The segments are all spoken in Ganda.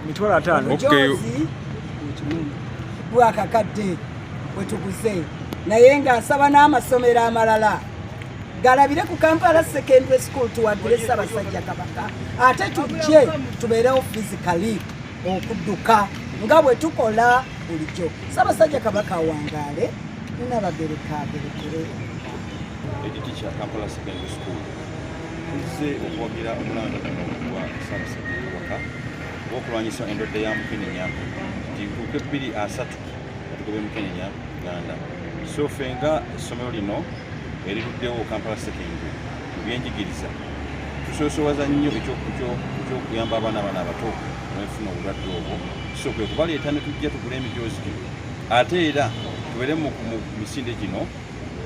mitwalo 5. Okay. Bwakakadde wetuguze naye ng'asaba n'amasomero amalala galabire ku Kampala Secondary School tuwadire Ssaabasajja Kabaka ate tujje tubeerewo physically okudduka nga bwe tukola bulijjo. Ssaabasajja Kabaka awangaale n'abagerekaagerekere. Ekiti kya Kampala Secondary School tuzze okuwagira omulanga guno gwa Ssaabasajja Kabaka okulwanyisa endwadde ya mukenenya nti ntuuke 2-3 atugobe mukenenya Uganda. So fenga essomero lino eriruddewo Kampala Secondary mu byenjigiriza tusoosowaza nnyo ekyokuyamba abaana bano abato nebafuna obulwadde obwo. So kwe kubaleeta ne tujja tugula emijoozi gino ate era tubeere mu misinde gino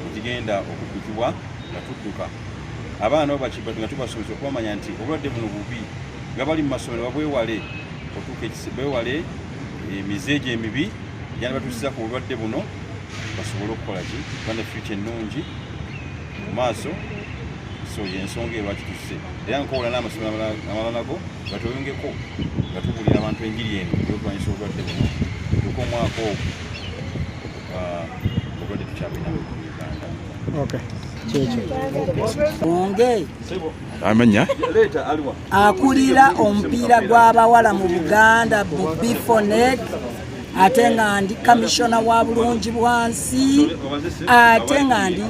egigenda okuddukibwa nga tudduka abaana nga tubasomesa okubamanya nti obulwadde buno bubi nga bali mu masomero babwewale bwewale emizeejo emibi gyana batuusiza ku bulwadde buno basobole okukola ki bane future ennungi mu maaso. So yensonga lwaki tuzze era nkowola n'amasomero amalala nago nga tweyongeko nga tubulira abantu enjiri eno yokulwanyisa obulwadde buno tuka omwaka ogwo obulwadde tukyabulina mu Uganda. Onge amanya akulira omupiira gw'abawala mu Buganda Bifonek ate nga ndi kamishona wa bulungi bwansi ate nga ndi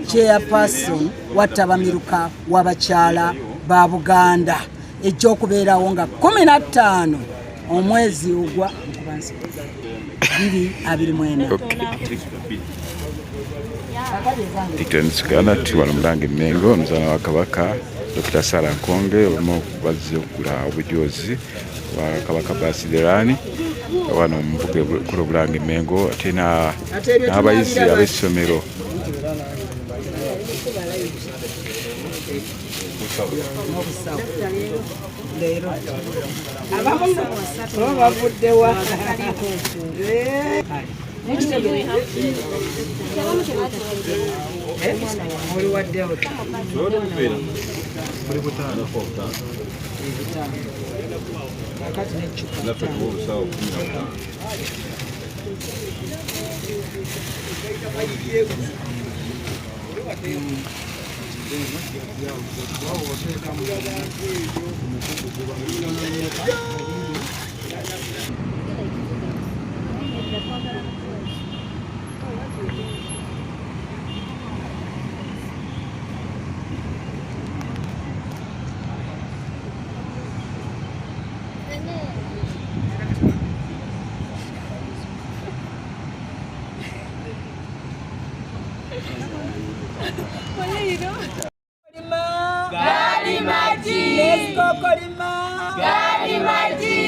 chairperson wa Tabamiruka w'abakyala ba Buganda ejja okubeerawo nga 15 omwezi ogwa 2024. Tikitanisikana tiwala Mulange Mengo omuzaana wa Kabaka Dr. Sara Nkonge omu bazze okugula obujoozi wa Kabaka Basiderani wano mbuge kula Bulange Mengo ate n'abayizi ab'essomero.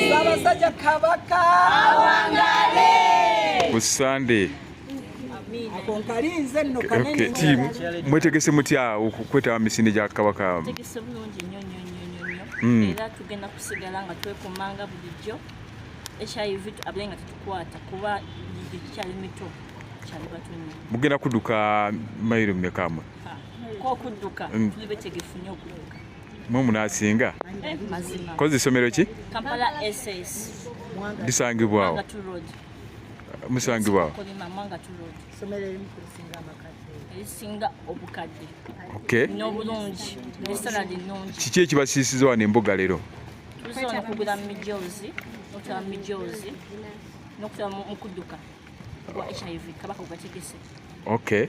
Ssaabasajja Kabaka awangale Ku Sunday. Akonkalinze nno kanene. Okay, team mwetegese mutya okwetaba misinde gya Kabaka? Tegese bulungi nnyo. Era tugenda kusigala nga twekumanga bulijjo HIV abenga tetukwata kuba kyali mito kyali batunyi. Mugenda kudduka mayiro mmeka mwe? Ko kudduka tuli betegefu nnyo okudduka. Mwe munasinga? Mazima. Kozi somero ki? Kampala SS. Disangibwawo. Mwanga Road. Musangibwawo. Mwanga Road. Somero erimu kusinga amakadde. Erisinga obukadde. Okay. N'obulungi. Restaurant nnungi. Kiki ekibasiisiza wano embuga leero? Tusobola kugula mijoozi, n'okutaba mijoozi, n'okutaba mu kudduka kwa HIV Kabaka ugategese. Okay.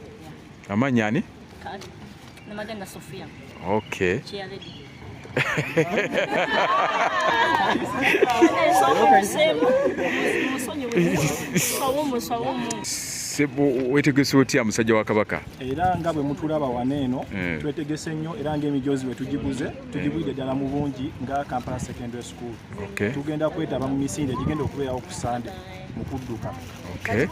Amannya ani? Namaganda Sofia. Okay. Chair lady. Sebo wetegese otya musajja wa Kabaka? Era nga bwe mutulaba waneeno twetegese nnyo era ng'emijoozi bwe tugiguze tugibwidde ddala mu bungi nga Kampala Secondary School. Okay. Tugenda kwetaba mu misinde gigenda okubeerawo ku Sande mu kudduka. Okay.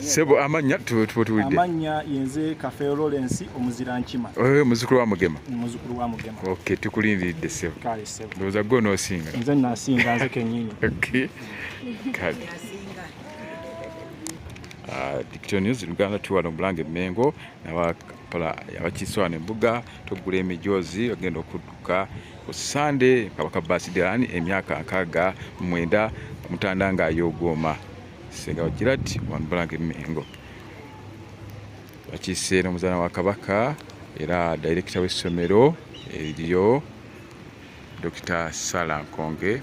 Sebo amannya tuwulidde. Amannya yenze Kafeero Lawrence omuzira nkima. Muzzukulu wa Mugema. Muzzukulu wa Mugema. Okay, tukulindiridde Sebo. Kale Sebo. Ndowooza gwe onoosinga. Nze nnasinga nze kennyini. Okay. Kale. Digital News Uganda tuwano Mulange Mengo Kampala yabakiise wano embuga togula emijoozi bagenda okudduka ku Sande Kabaka Basidirani emyaka 69 mutanda ng'ayoogooma Senga Wagirat Wanbulange Mengo bakiise n'omuzaana wa Kabaka era director w'essomero eriyo Dr. Sala Nkonge